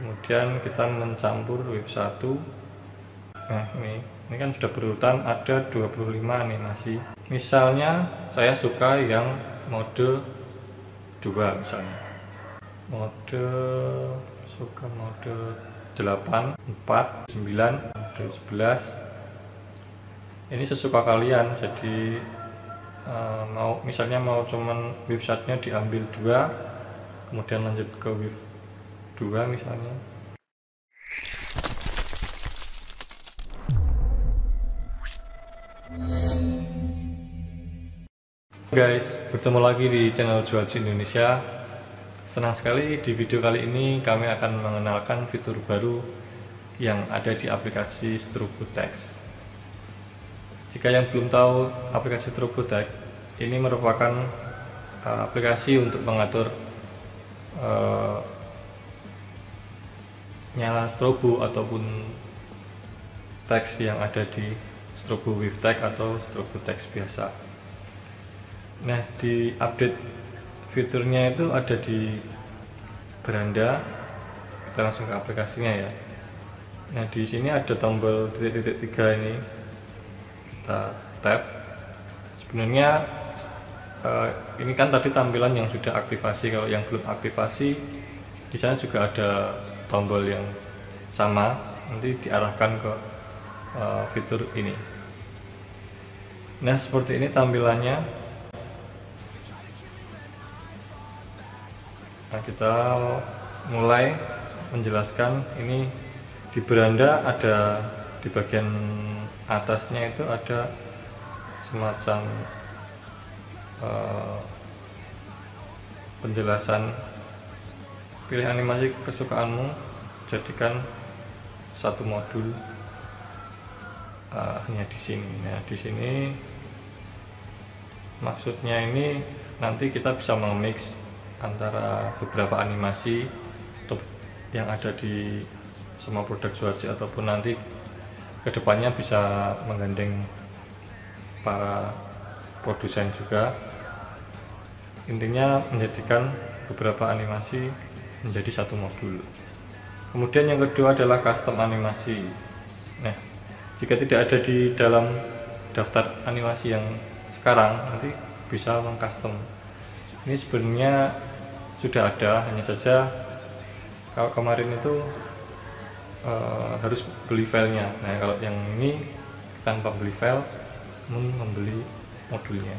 Kemudian kita mencampur wave 1. Nah ini kan sudah berurutan, ada 25 animasi. Misalnya saya suka yang mode 2 misalnya. Suka mode 8, 4, 9, mode 11. Ini sesuka kalian, jadi misalnya mau cuman wave shotnya diambil 2, kemudian lanjut ke wave 2 misalnya. Guys, bertemu lagi di channel Jualci Indonesia. Senang sekali di video kali ini kami akan mengenalkan fitur baru yang ada di aplikasi StroboText. Jika yang belum tahu aplikasi StroboText, ini merupakan aplikasi untuk mengatur nyala strobo ataupun teks yang ada di Strobo with Text atau StroboText biasa. Nah, di update fiturnya itu ada di beranda. Kita langsung ke aplikasinya ya. Nah, di sini ada tombol titik-titik 3 ini. Kita tap. Sebenarnya ini kan tadi tampilan yang sudah aktivasi. Kalau yang belum aktivasi, di sana juga ada tombol yang sama. Nanti diarahkan ke fitur ini. Nah, seperti ini tampilannya. Nah, kita mulai menjelaskan. Ini di beranda ada di bagian atasnya itu ada semacam penjelasan. Pilih animasi kesukaanmu, jadikan satu modul. Hanya di sini. Nah, di sini maksudnya ini nanti kita bisa memix antara beberapa animasi yang ada di semua produk Jualci, ataupun nanti kedepannya bisa menggandeng para produsen juga. Intinya menjadikan beberapa animasi menjadi satu modul. Kemudian yang kedua adalah custom animasi. Nah, jika tidak ada di dalam daftar animasi yang sekarang, nanti bisa mengcustom. Ini sebenarnya sudah ada, hanya saja kalau kemarin itu harus beli filenya. Nah, kalau yang ini tanpa beli file, membeli modulnya.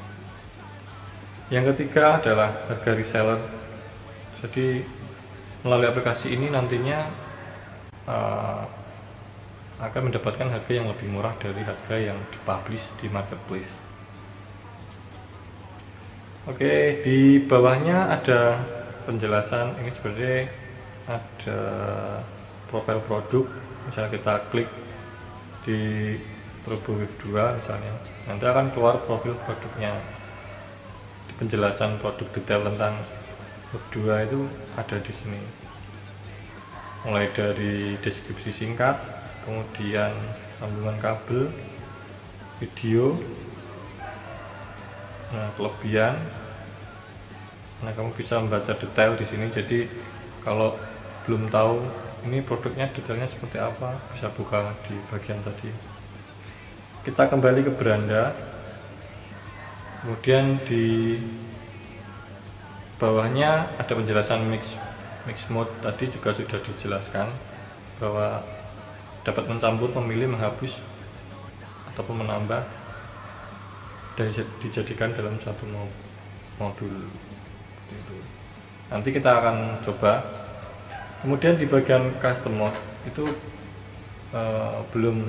Yang ketiga adalah harga reseller. Jadi melalui aplikasi ini nantinya akan mendapatkan harga yang lebih murah dari harga yang dipublish di marketplace. Oke, di bawahnya ada penjelasan. Ini sebenarnya ada profil produk. Misalnya kita klik di Strobo Wave 2 misalnya, nanti akan keluar profil produknya. Di penjelasan produk detail tentang Wave 2 itu ada di sini. Mulai dari deskripsi singkat, kemudian sambungan kabel, video, nah kelebihan. Nah, kamu bisa membaca detail di sini. Jadi kalau belum tahu ini produknya detailnya seperti apa, bisa buka di bagian tadi. Kita kembali ke beranda. Kemudian di bawahnya ada penjelasan mix mode. Tadi juga sudah dijelaskan bahwa dapat mencampur, memilih, menghapus ataupun menambah, dan dijadikan dalam satu modul. Nanti kita akan coba. Kemudian di bagian custom mode itu belum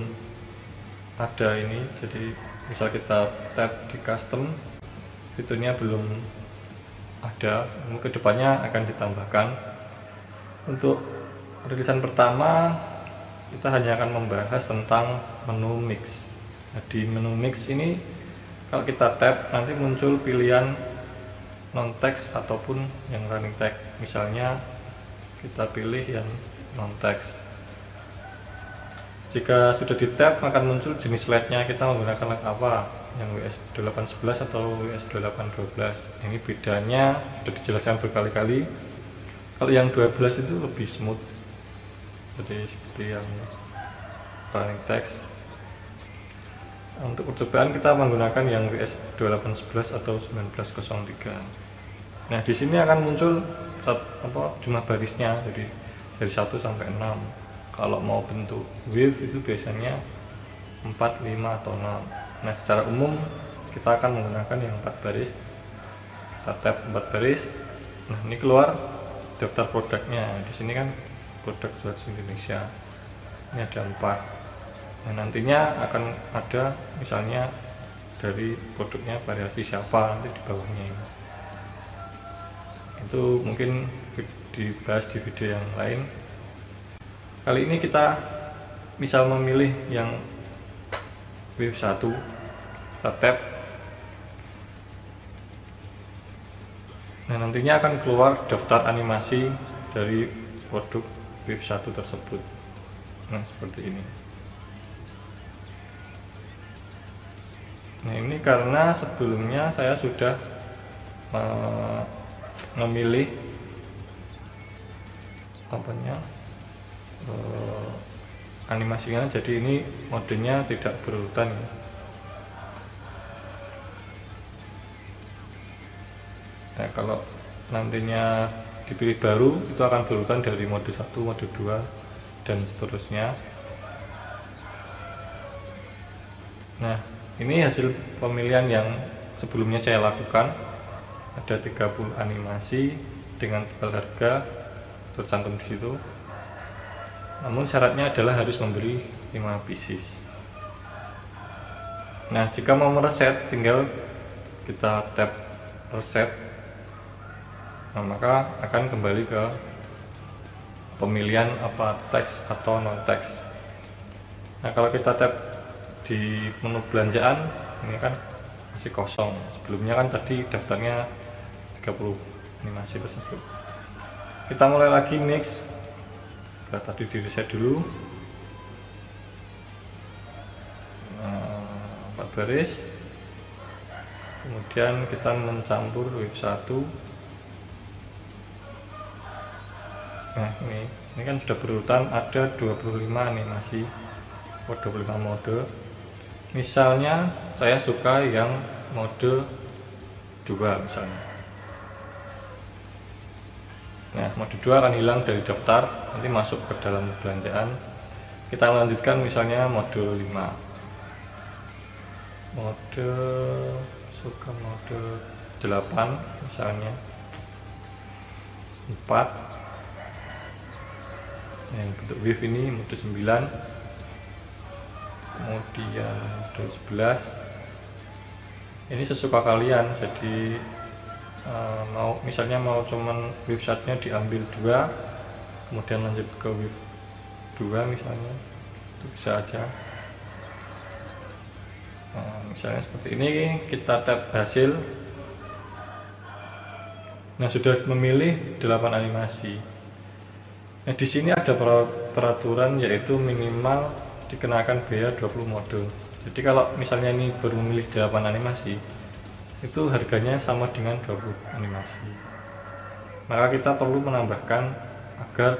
ada ini. Jadi misal kita tap di custom, fiturnya belum ada. Kedepannya akan ditambahkan. Untuk rilisan pertama kita hanya akan membahas tentang menu mix. Nah, di menu mix ini kalau kita tap nanti muncul pilihan non text ataupun yang running text. Misalnya kita pilih yang non text. Jika sudah di tap akan muncul jenis LED-nya, kita menggunakan LED apa, yang WS2811 atau WS2812. Ini bedanya sudah dijelaskan berkali-kali. Kalau yang 12 itu lebih smooth, jadi seperti yang running text. Untuk percobaan kita menggunakan yang WS2811 atau 1903. Nah, di sini akan muncul jumlah barisnya, jadi dari 1 sampai 6. Kalau mau bentuk wave itu biasanya 4, 5 atau 6. Nah, secara umum kita akan menggunakan yang 4 baris. Kita tap 4 baris. Nah, ini keluar daftar produknya. Di sini kan produk Swatch Indonesia. Ini ada 4. Nah, nantinya akan ada misalnya dari produknya variasi siapa nanti di bawahnya ini. Itu mungkin dibahas di video yang lain. Kali ini kita bisa memilih yang wave 1. Kita tap. Nah, nantinya akan keluar daftar animasi dari produk wave 1 tersebut. Nah, seperti ini. Nah, ini karena sebelumnya saya sudah memilih animasinya, jadi ini modenya tidak berurutan. Nah, kalau nantinya dipilih baru itu akan berurutan dari mode 1, mode 2 dan seterusnya. Nah, ini hasil pemilihan yang sebelumnya saya lakukan. Ada 30 animasi dengan total harga tercantum di situ. Namun syaratnya adalah harus membeli 5 pieces. Nah, jika mau mereset tinggal kita tap reset. Nah, maka akan kembali ke pemilihan teks atau non teks. Nah, kalau kita tap di menu belanjaan ini kan masih kosong. Sebelumnya kan tadi daftarnya 30 animasi tersebut. Kita mulai lagi mix. Kita tadi di reset dulu. 4 baris. Kemudian kita mencampur wave 1. Nah, ini kan sudah berurutan, ada 25 animasi, 25 mode. Misalnya saya suka yang mode 2 misalnya. Nah, mode 2 akan hilang dari daftar, nanti masuk ke dalam belanjaan. Kita lanjutkan misalnya mode 5. Suka mode 8 misalnya. 4. Yang bentuk wave ini mode 9. Kemudian mode 11. Ini sesuka kalian, jadi misalnya mau cuman websitenya diambil 2 kemudian lanjut ke wave 2 misalnya, itu bisa aja. Misalnya seperti ini, kita tap hasil. Nah, sudah memilih 8 animasi. Nah, di sini ada peraturan, yaitu minimal dikenakan biaya 20 mode. Jadi kalau misalnya ini baru memilih 8 animasi, itu harganya sama dengan 20 animasi. Maka kita perlu menambahkan agar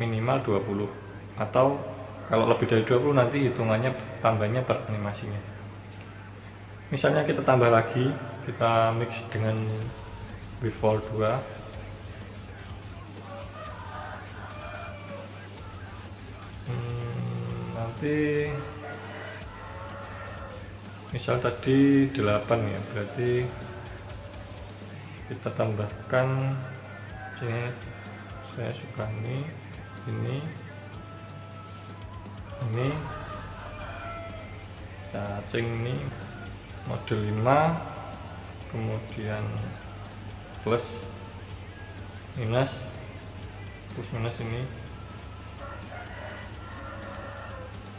minimal 20, atau kalau lebih dari 20 nanti hitungannya tambahnya per animasinya. Misalnya kita tambah lagi, kita mix dengan Wave 2. Nanti misal tadi 8 ya, berarti kita tambahkan sini. Saya suka ini cacing ini model 5, kemudian plus minus ini,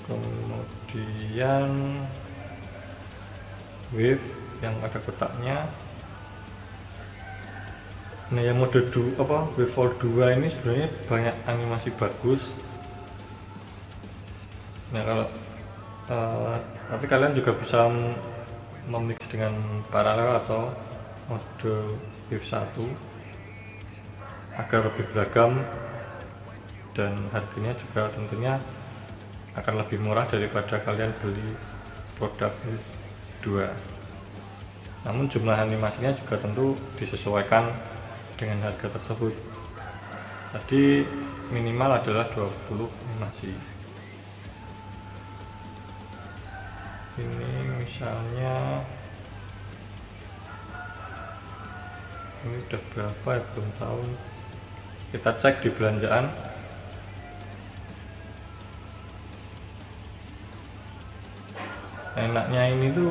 kemudian wave yang ada kotaknya. Nah, yang mode wave 2 ini sebenarnya banyak animasi bagus. Nah, kalau tapi kalian juga bisa memix dengan paralel atau mode wave 1 agar lebih beragam dan harganya juga tentunya akan lebih murah daripada kalian beli produk PS2. Namun jumlah animasinya juga tentu disesuaikan dengan harga tersebut. Tadi minimal adalah 20 animasi. Ini misalnya ini udah berapa ya, belum tahu. Kita cek di belanjaan. Enaknya ini tuh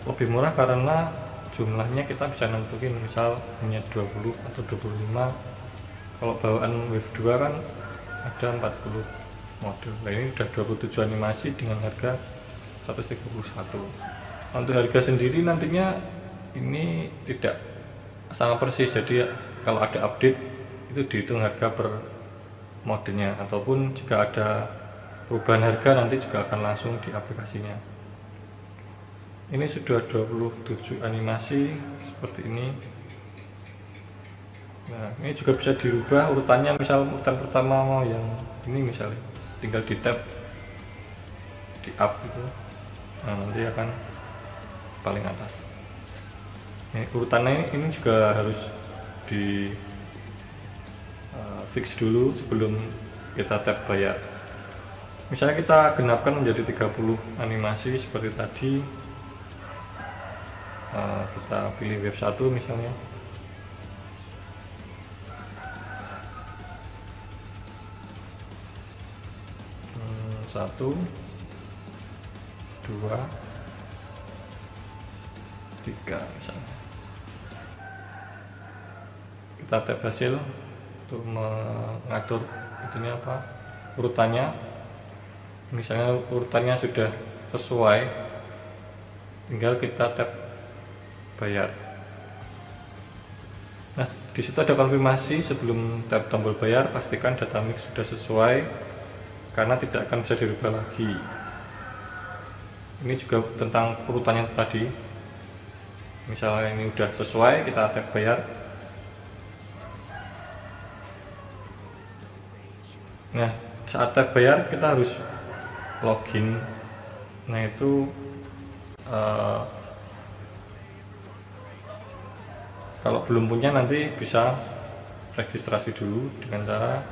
lebih murah karena jumlahnya kita bisa nentuin, misal hanya 20 atau 25. Kalau bawaan Wave 2 kan ada 40 model. Nah ini udah 27 animasi dengan harga 131. Untuk harga sendiri nantinya ini tidak sama persis, jadi kalau ada update itu dihitung harga per modenya, ataupun jika ada perubahan harga nanti juga akan langsung di aplikasinya. Ini sudah 27 animasi seperti ini. Nah ini juga bisa dirubah urutannya, misal urutan pertama mau yang ini misalnya tinggal di tab di up gitu, nah nanti akan paling atas. Ini urutannya ini juga harus di fix dulu sebelum kita tab bayar. Misalnya kita genapkan menjadi 30 animasi seperti tadi, kita pilih wave 1 misalnya. Satu, dua, tiga misalnya. Kita tab hasil untuk mengatur itunya apa, urutannya. Misalnya urutannya sudah sesuai, tinggal kita tab bayar. Nah di situ ada konfirmasi sebelum tab tombol bayar, pastikan data mix sudah sesuai karena tidak akan bisa dirubah lagi. Ini juga tentang urutannya tadi. Misalnya ini udah sesuai, kita tab bayar. Nah saat tab bayar kita harus login. Nah itu kalau belum punya nanti bisa registrasi dulu dengan cara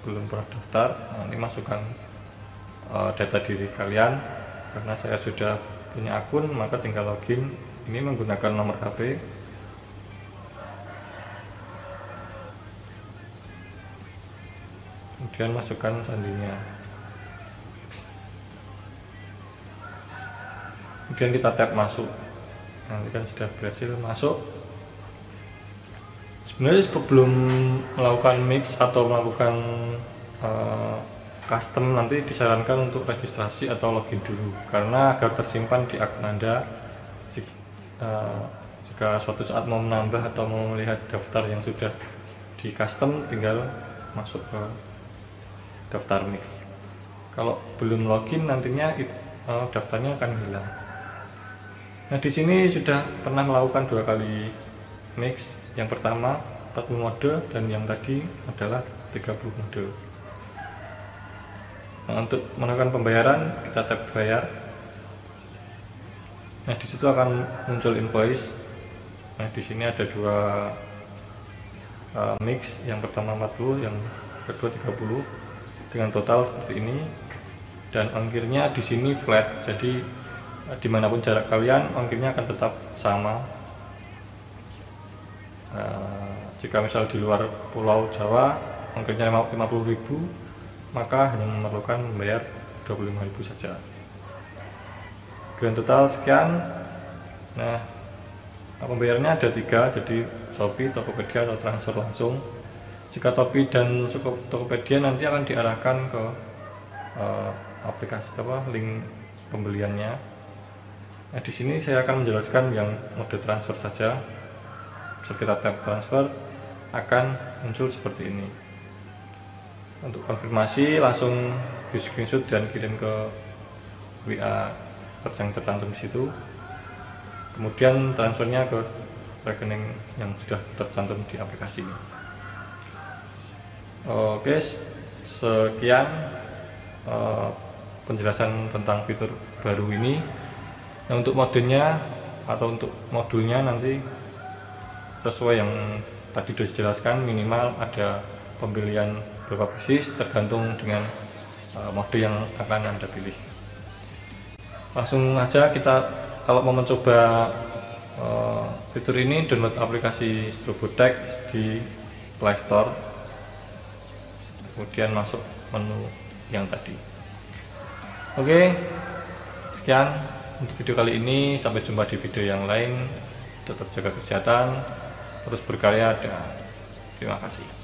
belum pernah daftar. Nanti masukkan data diri kalian. Karena saya sudah punya akun, maka tinggal login. Ini menggunakan nomor HP. Kemudian masukkan sandinya. Kemudian kita tap masuk. Nanti kan sudah berhasil masuk. Sebenarnya sebelum melakukan mix atau melakukan custom, nanti disarankan untuk registrasi atau login dulu, karena agar tersimpan di akun Anda. Jika suatu saat mau menambah atau mau melihat daftar yang sudah di custom, tinggal masuk ke daftar mix. Kalau belum login nantinya daftarnya akan hilang. Nah di sini sudah pernah melakukan 2 kali mix. Yang pertama 40 mode dan yang tadi adalah 30 mode. Nah, untuk melakukan pembayaran kita tab bayar. Nah di situ akan muncul invoice. Nah di sini ada 2 mix, yang pertama 40, yang kedua 30 dengan total seperti ini. Dan ongkirnya di sini flat, jadi dimanapun jarak kalian ongkirnya akan tetap sama. Jika misal di luar Pulau Jawa ongkirnya 50.000, maka hanya memerlukan membayar 25.000 saja. Grand total sekian. Nah pembayarannya ada 3, jadi Shopee, Tokopedia, atau transfer langsung. Jika Shopee dan Tokopedia nanti akan diarahkan ke aplikasi link pembeliannya. Nah di sini saya akan menjelaskan yang mode transfer saja. Bisa kita tap transfer, akan muncul seperti ini. Untuk konfirmasi langsung di screenshot dan kirim ke WA yang tercantum di situ. Kemudian transfernya ke rekening yang sudah tercantum di aplikasi. Oke, sekian penjelasan tentang fitur baru ini. Nah, untuk modenya atau untuk modulnya nanti sesuai yang tadi sudah dijelaskan, minimal ada pembelian berapa pieces tergantung dengan mode yang akan Anda pilih. Langsung aja kita, kalau mau mencoba fitur ini, download aplikasi Strobotex di Play Store, kemudian masuk menu yang tadi. Oke, sekian untuk video kali ini, sampai jumpa di video yang lain. Tetap jaga kesehatan, terus berkarya, dan terima kasih.